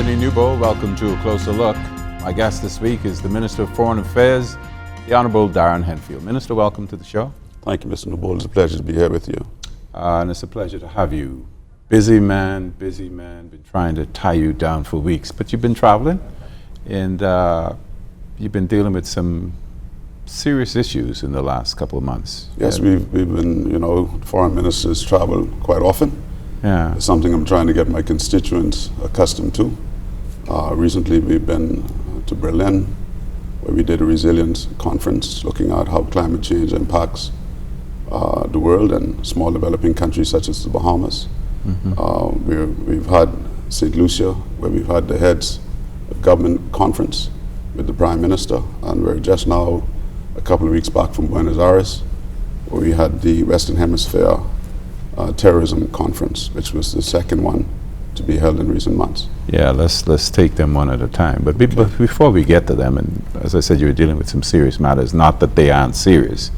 Anthony NEWBOLD. Welcome to A Closer Look. My guest this week is the Minister of Foreign Affairs, the Honourable Darren Henfield. Minister, welcome to the show. Thank you, Mr. NEWBOLD. It's a pleasure to be here with you. And it's a pleasure to have you. Busy man, been trying to tie you down for weeks, but you've been traveling and you've been dealing with some serious issues in the last couple of months. Yes, we've been, foreign ministers travel quite often. Yeah. It's something I'm trying to get my constituents accustomed to. Recently we've been to Berlin, where we did a resilience conference looking at how climate change impacts the world and small developing countries such as the Bahamas. Mm-hmm. We've had St. Lucia, where we've had the heads of government conference with the Prime Minister, and we're just now a couple of weeks back from Buenos Aires, where we had the Western Hemisphere terrorism conference, which was the second one to be held in recent months. Yeah, let's take them one at a time. But before we get to them, and as I said, you're dealing with some serious matters, not that they aren't serious.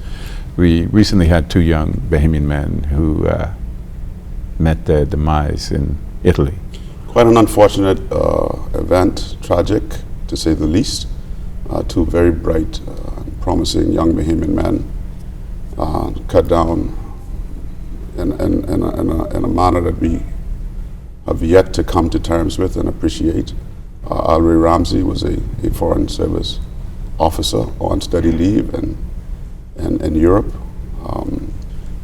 We recently had two young Bahamian men who met their demise in Italy. Quite an unfortunate event, tragic to say the least. Two very bright, promising young Bahamian men cut down in a manner that we have yet to come to terms with and appreciate. Alray Ramsey was a Foreign Service officer on study leave in Europe.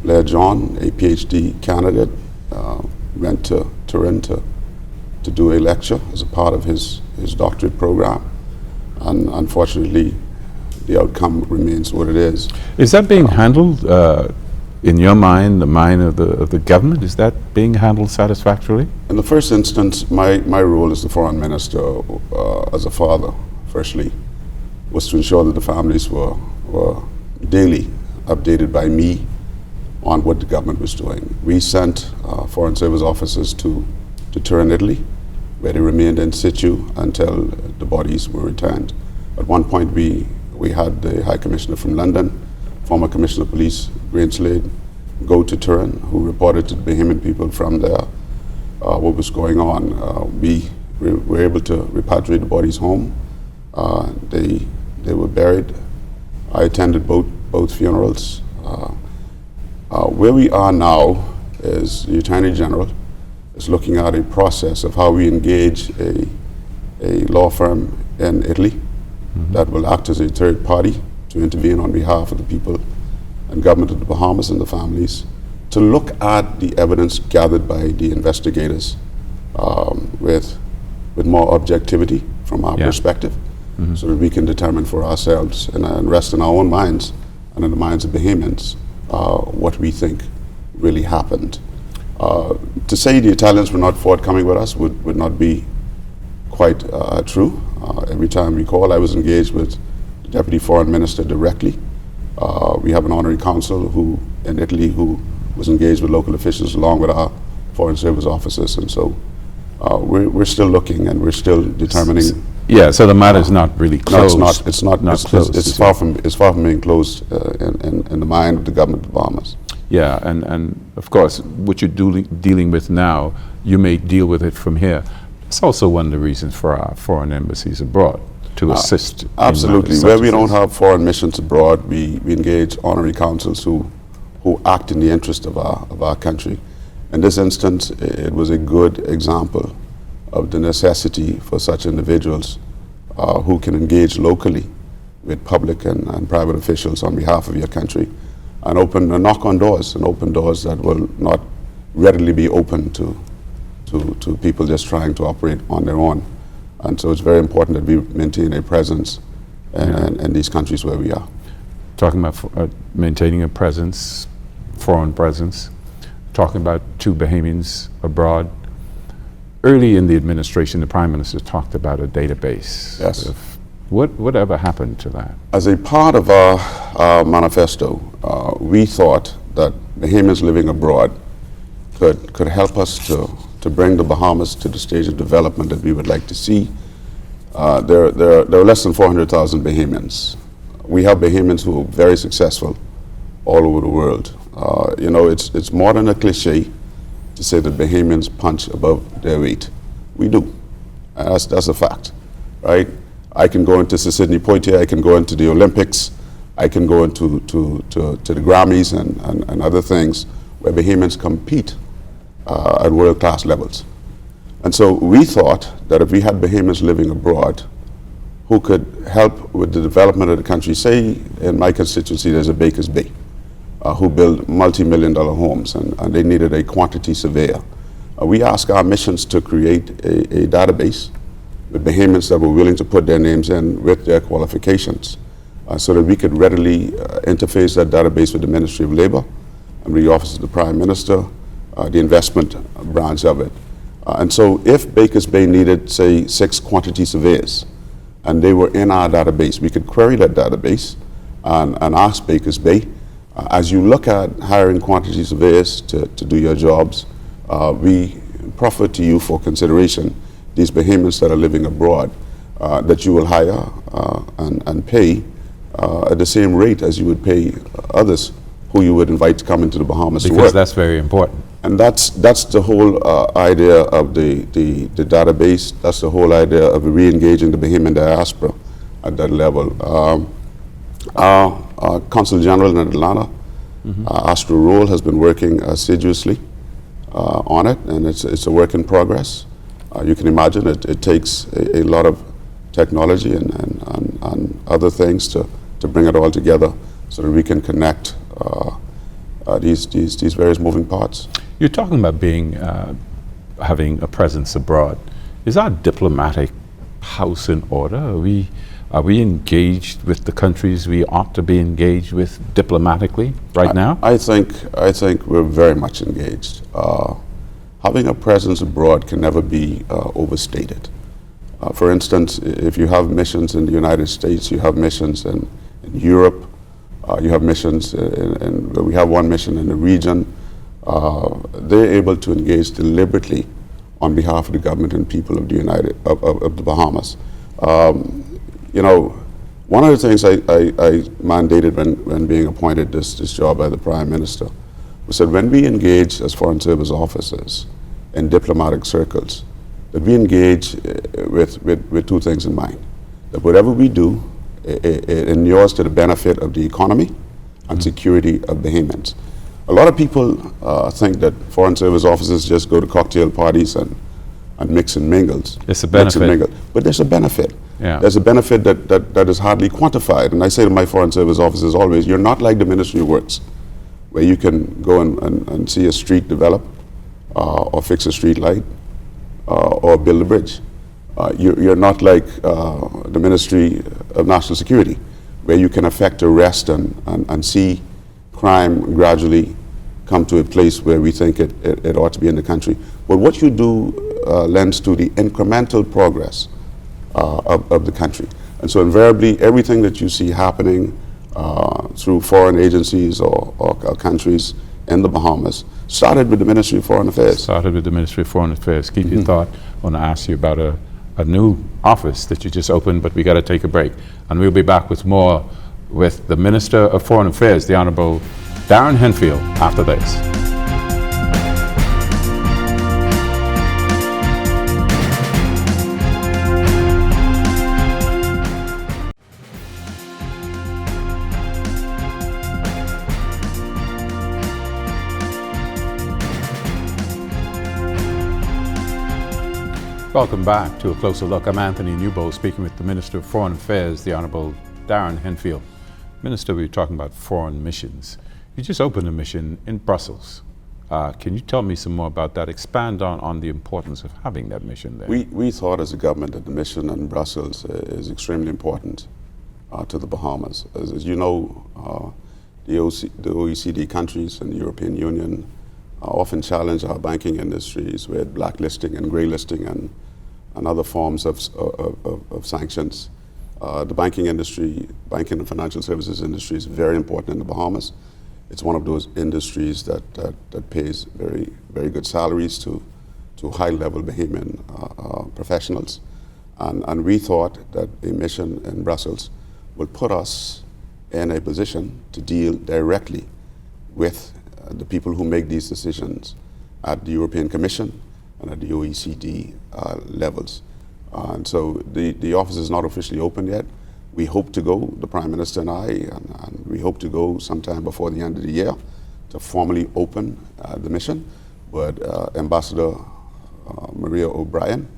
Blair John, a PhD candidate, went to Turin to do a lecture as a part of his doctorate program. And unfortunately, the outcome remains what it is. Is that being handled, in your mind, the mind of the government? Is that being handled satisfactorily? In the first instance, my role as the foreign minister, as a father, firstly, was to ensure that the families were daily updated by me on what the government was doing. We sent Foreign Service officers to Turin, Italy, where they remained in situ until the bodies were returned. At one point, we had the High Commissioner from London, former Commissioner of Police, Graham Slade, go to Turin, who reported to the Bahamian people from there what was going on. We were able to repatriate the bodies home. They were buried. I attended both funerals. Where we are now is the Attorney General is looking at a process of how we engage a law firm in Italy mm-hmm. that will act as a third party to intervene on behalf of the people and government of the Bahamas and the families, to look at the evidence gathered by the investigators with more objectivity from our perspective, mm-hmm. so that we can determine for ourselves and rest in our own minds and in the minds of Bahamians what we think really happened. To say the Italians were not forthcoming with us would not be quite true. Every time we call, I was engaged with the Deputy Foreign Minister directly. We have an honorary consul in Italy who was engaged with local officials along with our Foreign Service officers, and so we're still looking and we're still determining. Yeah, so the matter is not really closed. No, it's not closed. It's far from being closed in the mind of the government of the Bahamas. Yeah, and of course, what you're dealing with now, you may deal with it from here. It's also one of the reasons for our foreign embassies abroad, to assist. Absolutely. Where we don't have foreign missions abroad, we engage honorary consuls who act in the interest of our country. In this instance, it was a good example of the necessity for such individuals who can engage locally with public and private officials on behalf of your country and knock on doors and open doors that will not readily be open to people just trying to operate on their own. And so it's very important that we maintain a presence in these countries where we are. Talking about maintaining a presence, foreign presence, talking about two Bahamians abroad. Early in the administration, the Prime Minister talked about a database. Yes. Whatever happened to that? As a part of our manifesto, we thought that Bahamians living abroad could help us to bring the Bahamas to the stage of development that we would like to see. There are less than 400,000 Bahamians. We have Bahamians who are very successful all over the world. It's more than a cliche to say that Bahamians punch above their weight. We do. That's a fact, right? I can go into Sydney Poitiers, I can go into the Olympics, I can go into to the Grammys and other things where Bahamians compete at world-class levels. And so we thought that if we had Bahamians living abroad who could help with the development of the country, say in my constituency there's a Baker's Bay who build multi-million-dollar homes and they needed a quantity surveyor. We asked our missions to create a database with Bahamians that were willing to put their names in with their qualifications so that we could readily interface that database with the Ministry of Labor and with the Office of the Prime Minister, the investment branch of it. And so if Baker's Bay needed, say, 6 quantity surveyors, and they were in our database, we could query that database and ask Baker's Bay, as you look at hiring quantity surveyors to do your jobs, we proffer to you for consideration these Bahamians that are living abroad that you will hire and pay at the same rate as you would pay others who you would invite to come into the Bahamas to work. Because that's very important. And that's the whole idea of the database. That's the whole idea of re-engaging the Bahamian diaspora at that level. Our Consul General in Atlanta, Astro Roll, has been working assiduously on it, and it's a work in progress. You can imagine it takes a lot of technology and other things to bring it all together so that we can connect these various moving parts. You're talking about having a presence abroad. Is our diplomatic house in order? Are we engaged with the countries we ought to be engaged with diplomatically right now? I think we're very much engaged. Having a presence abroad can never be overstated. For instance, if you have missions in the United States, you have missions in Europe, you have missions we have one mission in the region. They're able to engage deliberately on behalf of the government and people of the Bahamas. You know, one of the things I mandated when being appointed this job by the Prime Minister was that when we engage as Foreign Service officers in diplomatic circles, that we engage with 2 things in mind. That whatever we do, it inures to the benefit of the economy and security of Bahamians. A lot of people think that Foreign Service officers just go to cocktail parties and mix and mingle. It's a benefit. But there's a benefit. Yeah. There's a benefit that is hardly quantified. And I say to my Foreign Service officers always, you're not like the Ministry of Works, where you can go and see a street develop or fix a street light or build a bridge. You're not like the Ministry of National Security, where you can affect arrest and see crime gradually come to a place where we think it ought to be in the country. But what you do lends to the incremental progress of the country. And so invariably, everything that you see happening through foreign agencies or countries in the Bahamas started with the Ministry of Foreign Affairs. Started with the Ministry of Foreign Affairs. Keep your thought. I want to ask you about a new office that you just opened, but we got to take a break. And we'll be back with more with the Minister of Foreign Affairs, the Honorable Darren Henfield, after this. Welcome back to A Closer Look. I'm Anthony NEWBOLD, speaking with the Minister of Foreign Affairs, the Honorable Darren Henfield. Minister, we were talking about foreign missions. You just opened a mission in Brussels. Can you tell me some more about that? Expand on the importance of having that mission there. We thought as a government that the mission in Brussels is extremely important to the Bahamas. As you know, the OECD countries and the European Union often challenge our banking industries with blacklisting and graylisting and other forms of sanctions. The banking industry, banking and financial services industry, is very important in the Bahamas. It's one of those industries that pays very, very good salaries to high-level Bahamian professionals. And we thought that a mission in Brussels would put us in a position to deal directly with the people who make these decisions at the European Commission and at the OECD levels. And so the office is not officially open yet. We hope to go, the Prime Minister and I, and we hope to go sometime before the end of the year to formally open the mission. But Ambassador Maria O'Brien,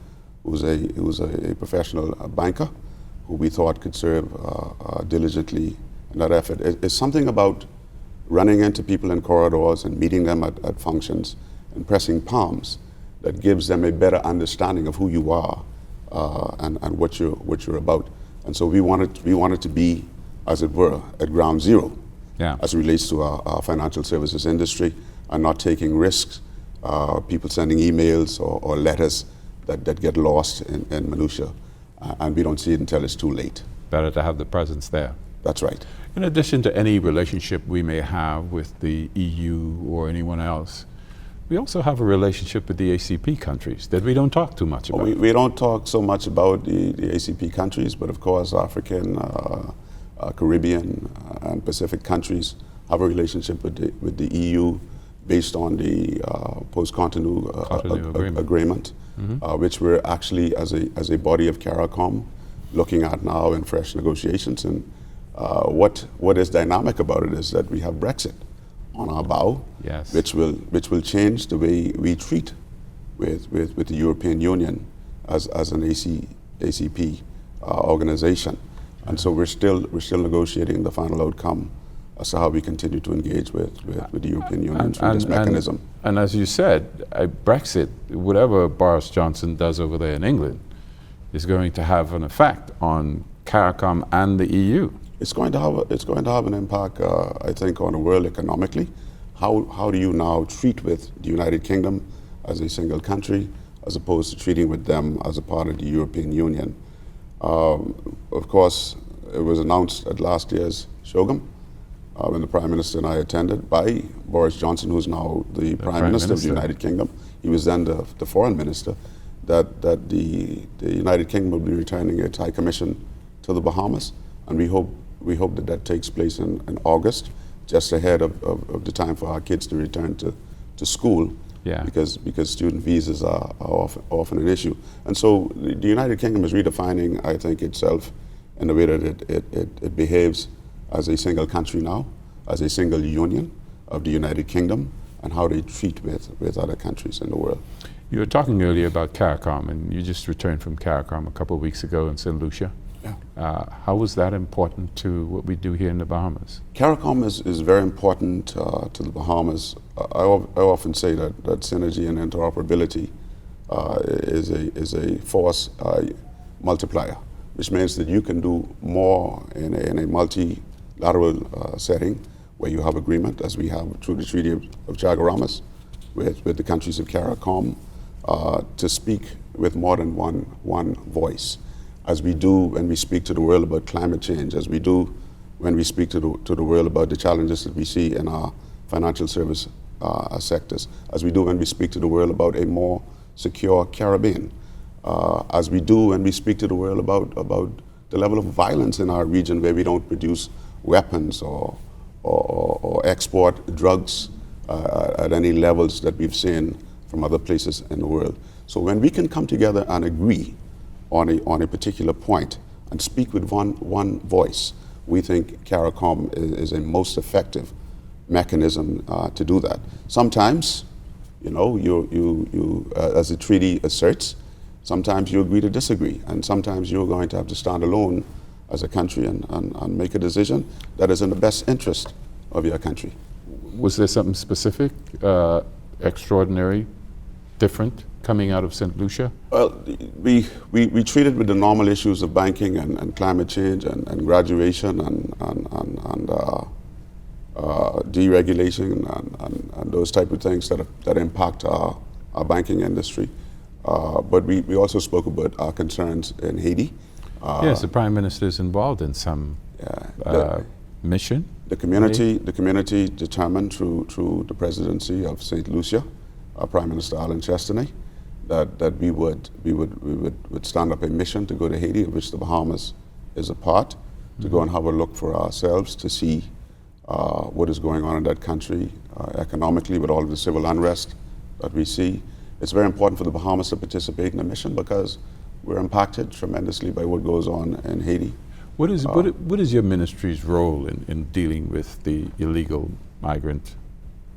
who's a professional banker, who we thought could serve diligently in that effort. It's something about running into people in corridors and meeting them at functions and pressing palms that gives them a better understanding of who you are and what you're about. And so we wanted to be, as it were, at ground zero as it relates to our financial services industry, and not taking risks, people sending emails or letters that get lost in minutia, and we don't see it until it's too late. Better to have the presence there. That's right. In addition to any relationship we may have with the EU or anyone else, we also have a relationship with the ACP countries that we don't talk too much about. We don't talk so much about the ACP countries, but of course African, Caribbean, and Pacific countries have a relationship with the EU based on the post-Cotonou agreement, which we're actually, as a body of CARICOM, looking at now in fresh negotiations. And what is dynamic about it is that we have Brexit on our bow, which will change the way we treat with the European Union as an ACP organization, and so we're still negotiating the final outcome as to how we continue to engage with the European Union through this mechanism. And as you said, Brexit, whatever Boris Johnson does over there in England, is going to have an effect on CARICOM and the EU. It's going to have an impact, I think, on the world economically. How do you now treat with the United Kingdom as a single country, as opposed to treating with them as a part of the European Union? Of course, it was announced at last year's Shogam, when the Prime Minister and I attended, by Boris Johnson, who's now the Prime Minister of the United Kingdom. He was then the Foreign Minister, that the United Kingdom will be returning its High Commission to the Bahamas, and we hope that takes place in August, just ahead of the time for our kids to return to school, because student visas are often an issue. And so the United Kingdom is redefining, I think, itself in the way that it behaves as a single country now, as a single union of the United Kingdom, and how they treat with other countries in the world. You were talking earlier about CARICOM, and you just returned from CARICOM a couple of weeks ago in St. Lucia. How was that important to what we do here in the Bahamas? CARICOM is very important to the Bahamas. I often say that synergy and interoperability is a force multiplier, which means that you can do more in a multilateral setting where you have agreement, as we have through the Treaty of Chaguaramas with the countries of CARICOM, to speak with more than one voice, as we do when we speak to the world about climate change, as we do when we speak to the world about the challenges that we see in our financial service sectors, as we do when we speak to the world about a more secure Caribbean, as we do when we speak to the world about the level of violence in our region, where we don't produce weapons or export drugs at any levels that we've seen from other places in the world. So when we can come together and agree on a particular point and speak with one voice, we think CARICOM is a most effective mechanism to do that. Sometimes, you as the treaty asserts, sometimes you agree to disagree, and sometimes you're going to have to stand alone as a country and make a decision that is in the best interest of your country. Was there something specific, extraordinary, different coming out of St. Lucia? Well, we treated with the normal issues of banking and climate change and graduation and deregulation and those type of things that impact our banking industry. But we also spoke about our concerns in Haiti. Yes, the Prime Minister is involved in some mission. The community determined through the presidency of St. Lucia, Prime Minister Alan Chestney, that we would stand up a mission to go to Haiti, of which the Bahamas is a part, to go and have a look for ourselves to see what is going on in that country economically, with all of the civil unrest that we see. It's very important for the Bahamas to participate in the mission, because we're impacted tremendously by what goes on in Haiti. What is your ministry's role in dealing with the illegal migrant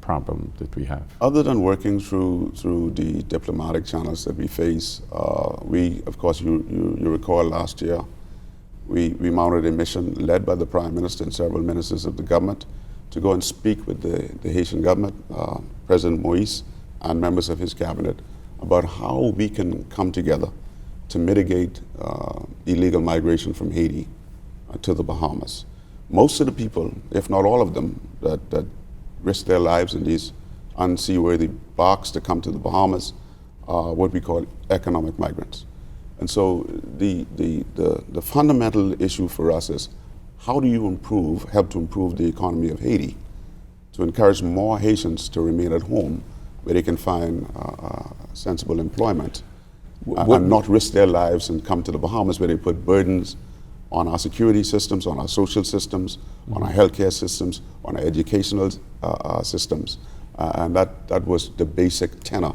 problem that we have? Other than working through the diplomatic channels that we face, we, of course, you recall last year, we mounted a mission led by the Prime Minister and several ministers of the government to go and speak with the Haitian government, President Moïse, and members of his cabinet about how we can come together to mitigate illegal migration from Haiti to the Bahamas. Most of the people, if not all of them, that risk their lives in these unseaworthy barks to come to the Bahamas are what we call economic migrants. And so the fundamental issue for us is, how do you help to improve the economy of Haiti to encourage more Haitians to remain at home where they can find sensible employment and not risk their lives and come to the Bahamas where they put burdens on our security systems, on our social systems, on our healthcare systems, on our educational systems. And that was the basic tenor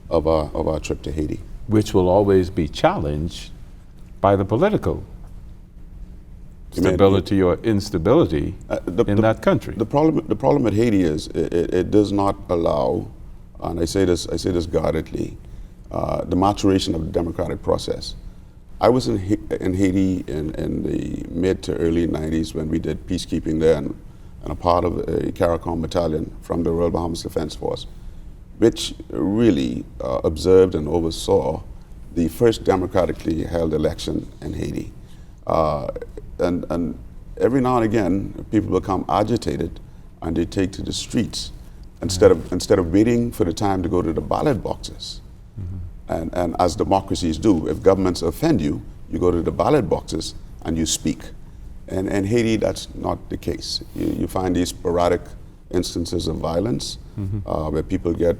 of our trip to Haiti. Which will always be challenged by the political stability or instability in that country. The problem at Haiti is it does not allow, and I say this guardedly, the maturation of the democratic process. I was in Haiti in the mid to early 90s when we did peacekeeping there, and a part of a CARICOM battalion from the Royal Bahamas Defense Force, which really observed and oversaw the first democratically held election in Haiti. And every now and again, people become agitated and they take to the streets instead of waiting for the time to go to the ballot boxes. Mm-hmm. And as democracies do, if governments offend you, you go to the ballot boxes and you speak. And in Haiti, that's not the case. You find these sporadic instances of violence, mm-hmm. Where people get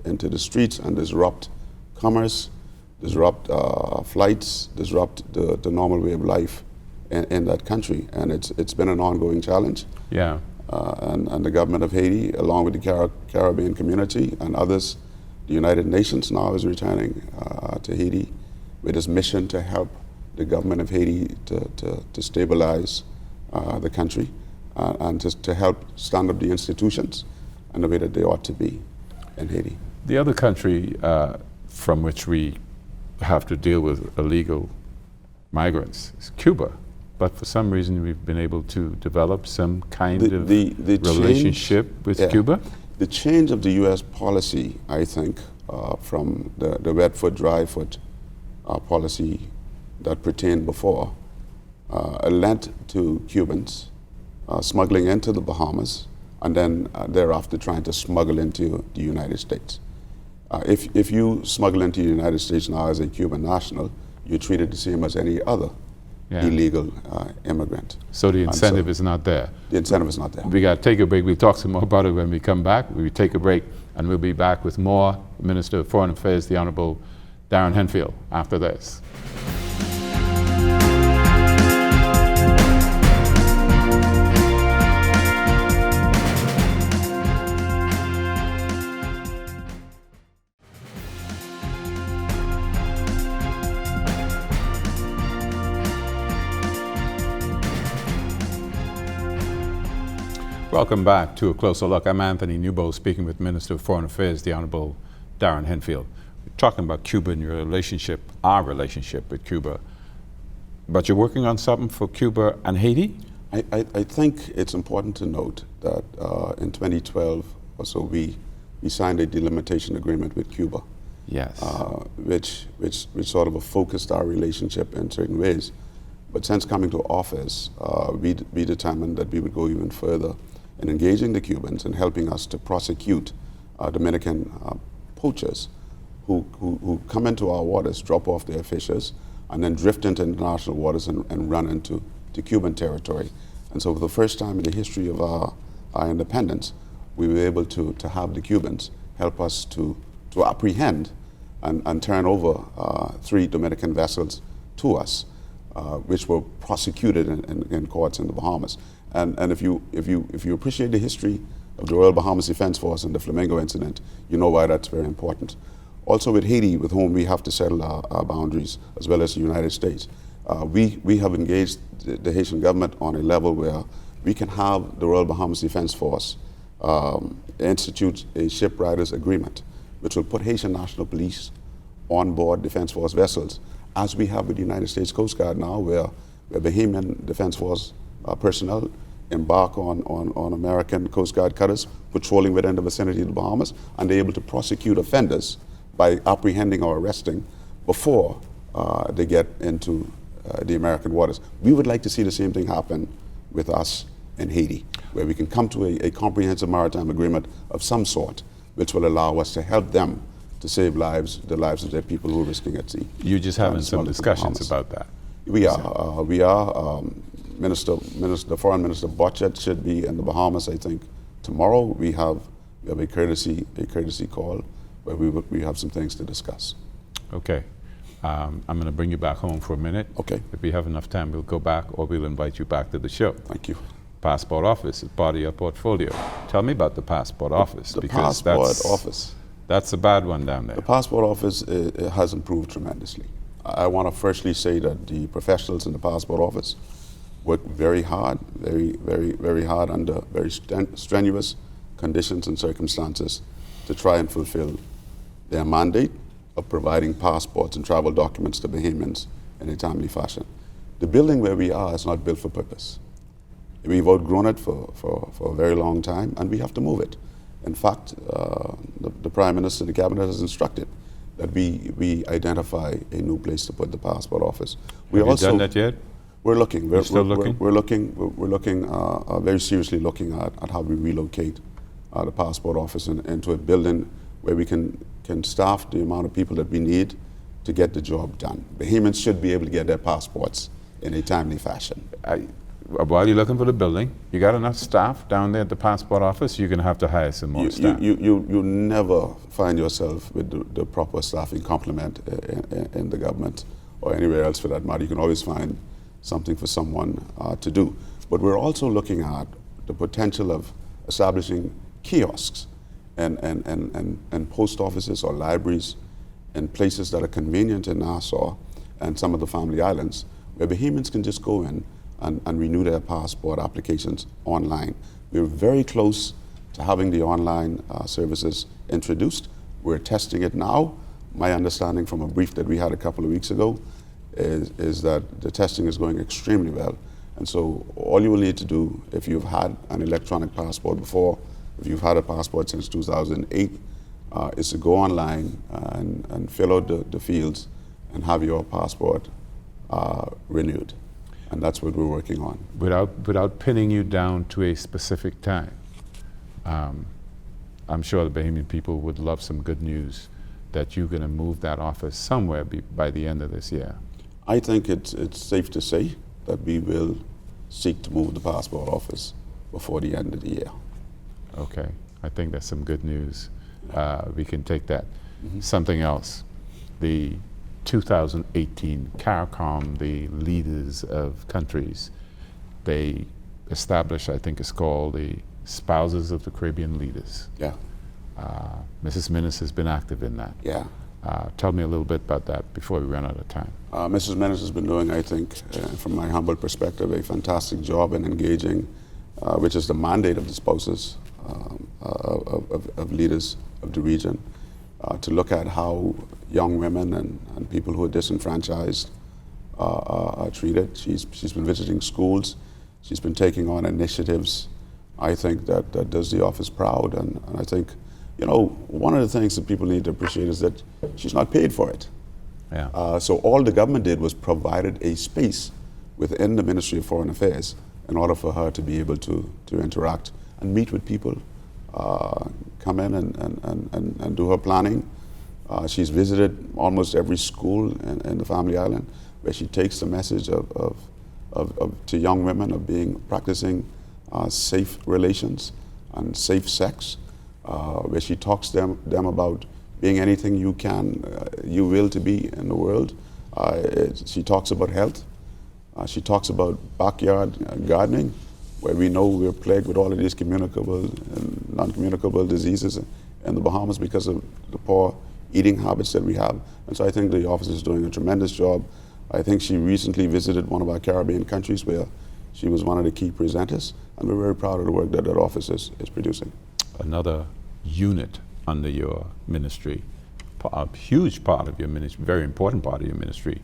into the streets and disrupt commerce, disrupt flights, disrupt the normal way of life in that country. And it's been an ongoing challenge. Yeah. And the government of Haiti, along with the Caribbean community and others, the United Nations now is returning to Haiti with this mission to help the government of Haiti to stabilize the country and to help stand up the institutions in the way that they ought to be in Haiti. The other country from which we have to deal with illegal migrants is Cuba. But for some reason, we've been able to develop some kind of relationship with Cuba. The change of the U.S. policy, I think, from the wet foot, dry foot policy that pertained before, lent to Cubans smuggling into the Bahamas and then thereafter trying to smuggle into the United States. If you smuggle into the United States now as a Cuban national, you're treated the same as any other illegal immigrant. So the incentive is not there. The incentive is not there. We got to take a break. We'll talk some more about it when we come back. We take a break and we'll be back with more Minister of Foreign Affairs, the Honorable Darren Henfield, after this. Welcome back to A Closer Look. I'm Anthony NEWBOLD, speaking with Minister of Foreign Affairs, the Honorable Darren Henfield. We're talking about Cuba and your relationship, our relationship with Cuba. But you're working on something for Cuba and Haiti? I think it's important to note that in 2012 or so, we signed a delimitation agreement with Cuba. Yes. Which sort of focused our relationship in certain ways. But since coming to office, we determined that we would go even further in engaging the Cubans and helping us to prosecute Dominican poachers who come into our waters, drop off their fishes, and then drift into international waters and run into Cuban territory. And so for the first time in the history of our independence, we were able to have the Cubans help us to apprehend and turn over 3 Dominican vessels to us, which were prosecuted in courts in the Bahamas. And if you appreciate the history of the Royal Bahamas Defense Force and the Flamingo incident, you know why that's very important. Also with Haiti, with whom we have to settle our boundaries, as well as the United States. We have engaged the Haitian government on a level where we can have the Royal Bahamas Defense Force institute a ship riders agreement, which will put Haitian National Police on board Defense Force vessels, as we have with the United States Coast Guard now, where Bahamian Defense Force personnel embark on American Coast Guard cutters patrolling within the vicinity of the Bahamas, and they're able to prosecute offenders by apprehending or arresting before they get into the American waters. We would like to see the same thing happen with us in Haiti, where we can come to a comprehensive maritime agreement of some sort, which will allow us to help them to save lives, the lives of their people who are risking at sea. You're just having some discussions about that. We are. The Foreign Minister Bochet should be in the Bahamas, I think, tomorrow. We have a courtesy call where we have some things to discuss. Okay. I'm going to bring you back home for a minute. Okay. If we have enough time, we'll go back, or we'll invite you back to the show. Thank you. Passport Office is part of your portfolio. Tell me about the Passport Office. The Passport Office. That's a bad one down there. The Passport Office has improved tremendously. I want to firstly say that the professionals in the Passport Office work very hard, very hard under very strenuous conditions and circumstances to try and fulfill their mandate of providing passports and travel documents to Bahamians in a timely fashion. The building where we are is not built for purpose. We've outgrown it for a very long time, and we have to move it. In fact, the Prime Minister, the Cabinet has instructed that we identify a new place to put the Passport Office. Have you done that yet? We're looking. We're still looking? We're looking very seriously looking at how we relocate the Passport Office into a building where we can staff the amount of people that we need to get the job done. Bahamians should be able to get their passports in a timely fashion. While you're looking for the building, you got enough staff down there at the Passport Office? You're going to have to hire some more staff. You never find yourself with the proper staffing complement in the government or anywhere else for that matter. You can always find something for someone to do. But we're also looking at the potential of establishing kiosks and post offices or libraries in places that are convenient in Nassau and some of the family islands, where Bahamians can just go in and renew their passport applications online. We're very close to having the online services introduced. We're testing it now. My understanding from a brief that we had a couple of weeks ago is that the testing is going extremely well. And so all you will need to do, if you've had an electronic passport before, if you've had a passport since 2008, is to go online and fill out the fields and have your passport renewed. And that's what we're working on. Without pinning you down to a specific time, I'm sure the Bahamian people would love some good news that you're going to move that office somewhere by the end of this year. I think it's safe to say that we will seek to move the Passport Office before the end of the year. Okay, I think that's some good news. We can take that. Mm-hmm. Something else, the 2018 CARICOM, the leaders of countries, they established, I think it's called the Spouses of the Caribbean Leaders. Yeah. Mrs. Minnis has been active in that. Yeah. Tell me a little bit about that before we run out of time. Mrs. Minnis has been doing, I think, from my humble perspective, a fantastic job in engaging, which is the mandate of the spouses of leaders of the region, to look at how young women and people who are disenfranchised are treated. She's been visiting schools. She's been taking on initiatives, I think, that does the office proud. And I think, you know, one of the things that people need to appreciate is that she's not paid for it. Yeah. So all the government did was provided a space within the Ministry of Foreign Affairs in order for her to be able to interact and meet with people, come in and do her planning. She's visited almost every school in the Family Island, where she takes the message to young women of practicing safe relations and safe sex, where she talks to them about being anything you will to be in the world. She talks about health. She talks about backyard gardening, where we know we're plagued with all of these communicable and non-communicable diseases in the Bahamas because of the poor eating habits that we have. And so I think the office is doing a tremendous job. I think she recently visited one of our Caribbean countries where she was one of the key presenters, and we're very proud of the work that that office is producing. Another unit under your ministry, a huge part of your ministry, very important part of your ministry,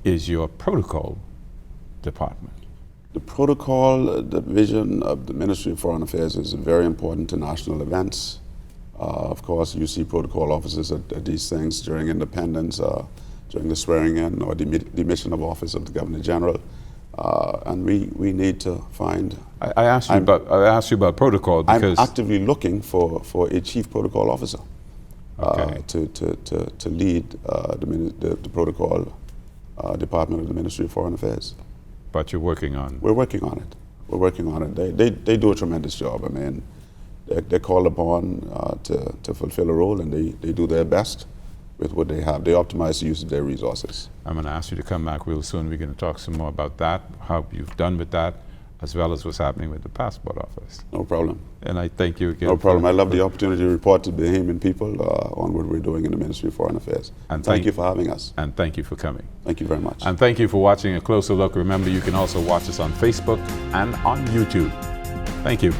is your protocol department. The protocol division of the Ministry of Foreign Affairs is very important to national events. Of course, you see protocol officers at these things during independence, during the swearing in or demission of office of the Governor General. And we need to find... I asked you about protocol because... I'm actively looking for a chief protocol officer okay. to lead the protocol department of the Ministry of Foreign Affairs. But you're working on... We're working on it. We're working on it. They do a tremendous job. I mean, they're called upon to fulfill a role, and they do their best with what they have. They optimize the use of their resources. I'm going to ask you to come back real soon. We're going to talk some more about that, how you've done with that, as well as what's happening with the passport office. No problem. And I thank you again. No problem. I love the opportunity to report to the Bahamian people on what we're doing in the Ministry of Foreign Affairs. And thank you for having us. And thank you for coming. Thank you very much. And thank you for watching A Closer Look. Remember, you can also watch us on Facebook and on YouTube. Thank you.